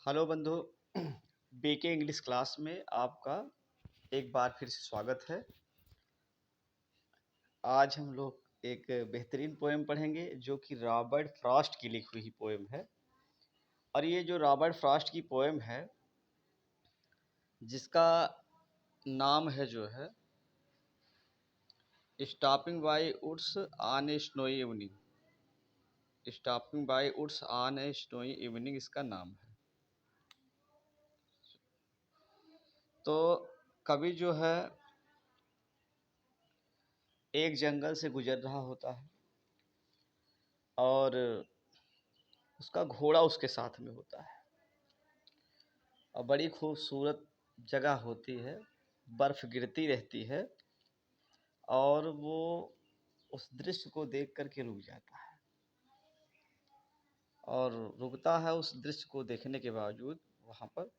Hello बंधु। BK English class में आपका एक बार फिर से स्वागत है। आज हम लोग एक बेहतरीन पोएम पढ़ेंगे जो कि रॉबर्ट फ्रॉस्ट की लिखी हुई पोएम है। और ये जो रॉबर्ट फ्रॉस्ट की पोएम है जिसका नाम है जो है stopping by woods on a snowy evening. Stopping by woods on a snowy evening इसका नाम है। तो कवि जो है एक जंगल से गुजर रहा होता है और उसका घोड़ा उसके साथ में होता है और बड़ी खूबसूरत जगह होती है, बर्फ गिरती रहती है और वो उस दृश्य को देख कर के रुक जाता है और रुकता है उस दृश्य को देखने के बावजूद वहाँ पर।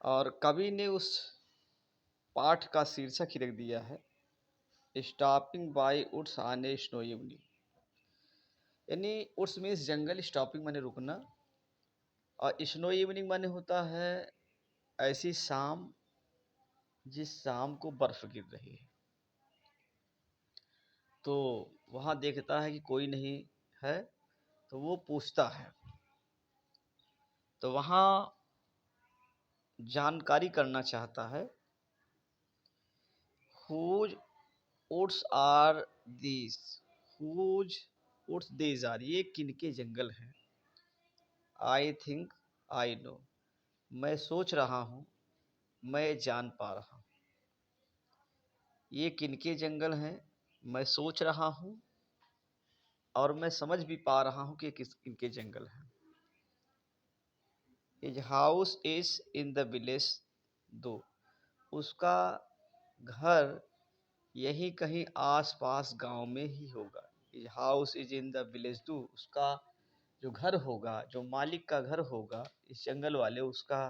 और कवि ने उस पाठ का शीर्षक ही रख दिया है stopping by woods on a snow evening. यानी वुड्स मीन्स जंगल, स्टॉपिंग माने रुकना, और स्नो इवनिंग माने होता है ऐसी शाम जिस शाम को बर्फ गिर रही है। तो वहाँ देखता है कि कोई नहीं है तो वो पूछता है, तो वहाँ जानकारी करना चाहता है whose woods are these, whose woods these are, ये किनके जंगल हैं। आई थिंक आई नो, मैं सोच रहा हूँ, मैं जान पा रहा हूँ। ये किनके जंगल हैं मैं सोच रहा हूँ और मैं समझ भी पा रहा हूँ कि किनके जंगल हैं। His house is in the village दो, उसका घर यही कहीं आस-पास गांव में ही होगा। His house is in the village दो, उसका जो घर होगा, जो मालिक का घर होगा, इस जंगल वाले उसका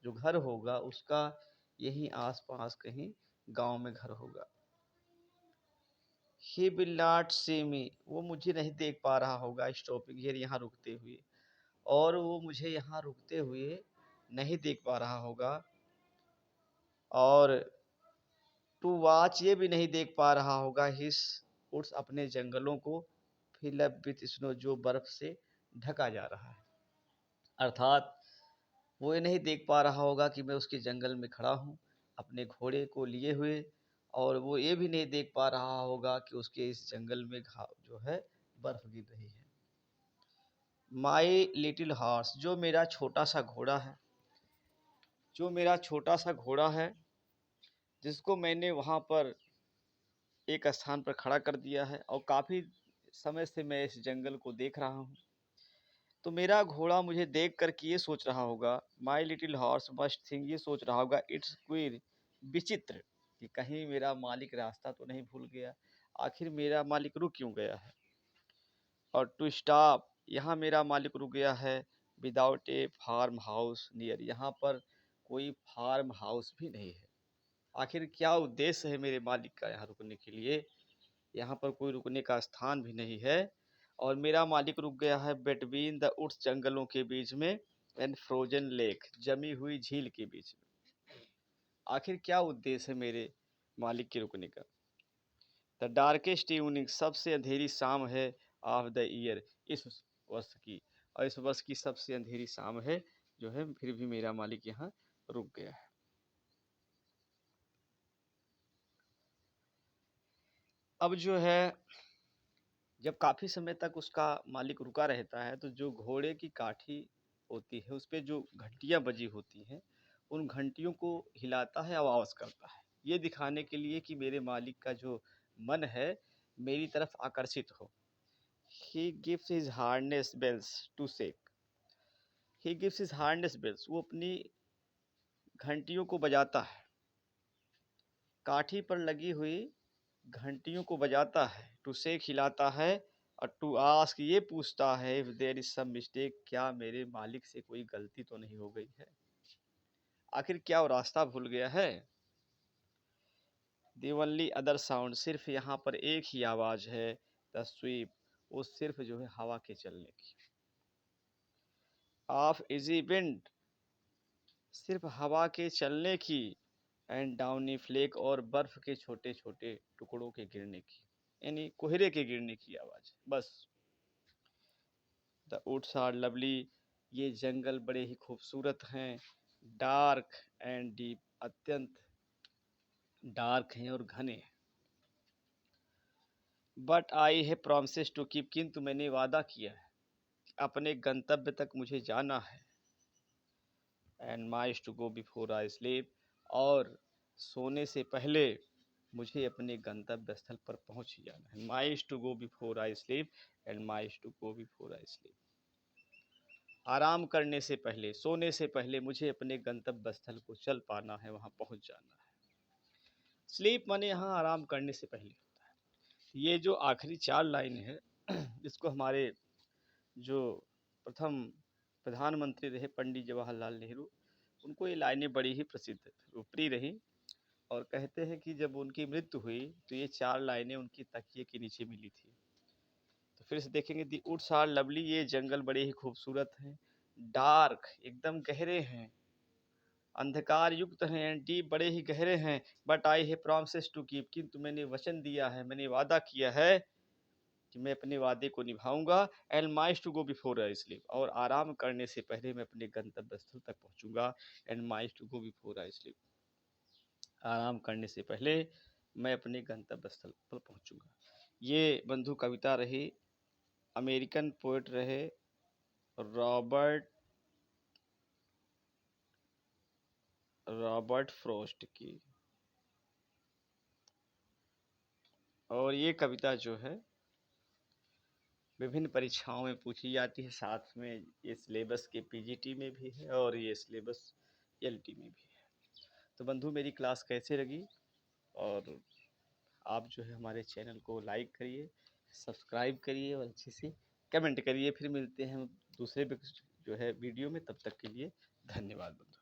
जो घर होगा उसका यही आस-पास कहीं गांव में घर होगा। ही विल नॉट सी मी, वो मुझे नहीं देख पा रहा होगा स्टॉपिंग हियर, यहाँ रुकते हुए, और वो मुझे यहाँ रुकते हुए नहीं देख पा रहा होगा। और टू वॉच, ये भी नहीं देख पा रहा होगा हिस वुड्स, अपने जंगलों को, फिल अप विथ स्नो, जो बर्फ से ढका जा रहा है। अर्थात वो ये नहीं देख पा रहा होगा कि मैं उसके जंगल में खड़ा हूँ अपने घोड़े को लिए हुए, और वो ये भी नहीं देख पा रहा होगा कि उसके इस जंगल में जो है बर्फ गिर रही है। माई लिटिल हॉर्स, जो मेरा छोटा सा घोड़ा है, जो मेरा छोटा सा घोड़ा है जिसको मैंने वहाँ पर एक स्थान पर खड़ा कर दिया है और काफ़ी समय से मैं इस जंगल को देख रहा हूँ। तो मेरा घोड़ा मुझे देख कर के ये सोच रहा होगा, my little horse must think, ये सोच रहा होगा इट्स क्वीर, विचित्र, कि कहीं मेरा मालिक रास्ता तो नहीं भूल गया, आखिर मेरा मालिक रुक क्यों गया है। और टू स्टॉप, यहाँ मेरा मालिक रुक गया है without a farm house near, यहाँ पर कोई फार्म हाउस भी नहीं है। आखिर क्या उद्देश्य है मेरे मालिक का यहाँ रुकने के लिए, यहाँ पर कोई रुकने का स्थान भी नहीं है। और मेरा मालिक रुक गया है बिटवीन द वुड्स, जंगलों के बीच में, एंड फ्रोजन लेक, जमी हुई झील के बीच में। आखिर क्या उद्देश्य है मेरे मालिक के रुकने का। द डार्केस्ट इवनिंग, सबसे अंधेरी शाम है, ऑफ द ईयर, इस वर्ष की, और इस वर्ष की सबसे अंधेरी शाम है जो है, फिर भी मेरा मालिक यहाँ रुक गया है। अब जो है जब काफ़ी समय तक उसका मालिक रुका रहता है तो जो घोड़े की काठी होती है उस पे जो घंटियाँ बजी होती हैं, उन घंटियों को हिलाता है, आवाज़ करता है, ये दिखाने के लिए कि मेरे मालिक का जो मन है मेरी तरफ आकर्षित हो। He gives his harness bells to shake, he gives his harness bells, वो अपनी घंटियों को बजाता है, काठी पर लगी हुई घंटियों को बजाता है, टू शेक हिलाता है, और टू आस्क, ये पूछता है, if there is some mistake, क्या मेरे मालिक से कोई गलती तो नहीं हो गई है, आखिर क्या वो रास्ता भूल गया है। दी ओनली अदर साउंड, सिर्फ यहाँ पर एक ही आवाज़ है, द स्वीप, वो सिर्फ जो है हवा के चलने की। ऑफ इजी विंड, सिर्फ हवा के चलने की, एंड डाउनी फ्लेक, और बर्फ के छोटे छोटे टुकड़ों के गिरने की, यानी कोहरे के गिरने की आवाज बस। द वुड्स आर लवली, ये जंगल बड़े ही खूबसूरत हैं। डार्क एंड डीप, अत्यंत डार्क हैं और घने हैं। बट आई है प्रोमिस टू कीप, किंतु मैंने वादा किया है, अपने गंतव्य तक मुझे जाना है। And miles to go before I sleep, और सोने से पहले मुझे अपने गंतव्य स्थल पर पहुंच ही जाना है। Miles to go before I sleep, and miles to go before I sleep, आराम करने से पहले, सोने से पहले मुझे अपने गंतव्य स्थल को चल पाना है, वहां पहुंच जाना है। स्लीप माने यहाँ आराम करने से पहले होता है। ये जो आखिरी 4 लाइन है इसको हमारे जो प्रथम प्रधानमंत्री रहे पंडित जवाहरलाल नेहरू, उनको ये लाइनें बड़ी ही प्रसिद्ध प्रिय रही। और कहते हैं कि जब उनकी मृत्यु हुई तो ये 4 लाइनें उनकी तकिए के नीचे मिली थी। तो फिर से देखेंगे, दी वुड्स आर लवली, ये जंगल बड़े ही खूबसूरत हैं। डार्क, एकदम गहरे हैं। अंधकार युक्त हैं, एंड डीप, बड़े ही गहरे हैं। But I have promises to keep, किंतु मैंने वचन दिया है, मैंने वादा किया है कि मैं अपने वादे को निभाऊंगा। And miles to go before I sleep, और आराम करने से पहले मैं अपने गंतव्य स्थल तक पहुंचूंगा। And miles to go before I sleep, आराम करने से पहले मैं अपने गंतव्य स्थल पर पहुंचूंगा। ये बंधु कविता रही, अमेरिकन पोएट रहे रॉबर्ट रॉबर्ट फ्रॉस्ट की। और ये कविता जो है विभिन्न परीक्षाओं में पूछी जाती है, साथ में ये सिलेबस के पीजीटी में भी है और ये सिलेबस एलटी में भी है। तो बंधु, मेरी क्लास कैसे लगी, और आप जो है हमारे चैनल को लाइक करिए, सब्सक्राइब करिए और अच्छे से कमेंट करिए। फिर मिलते हैं दूसरे जो है वीडियो में, तब तक के लिए धन्यवाद बंधु।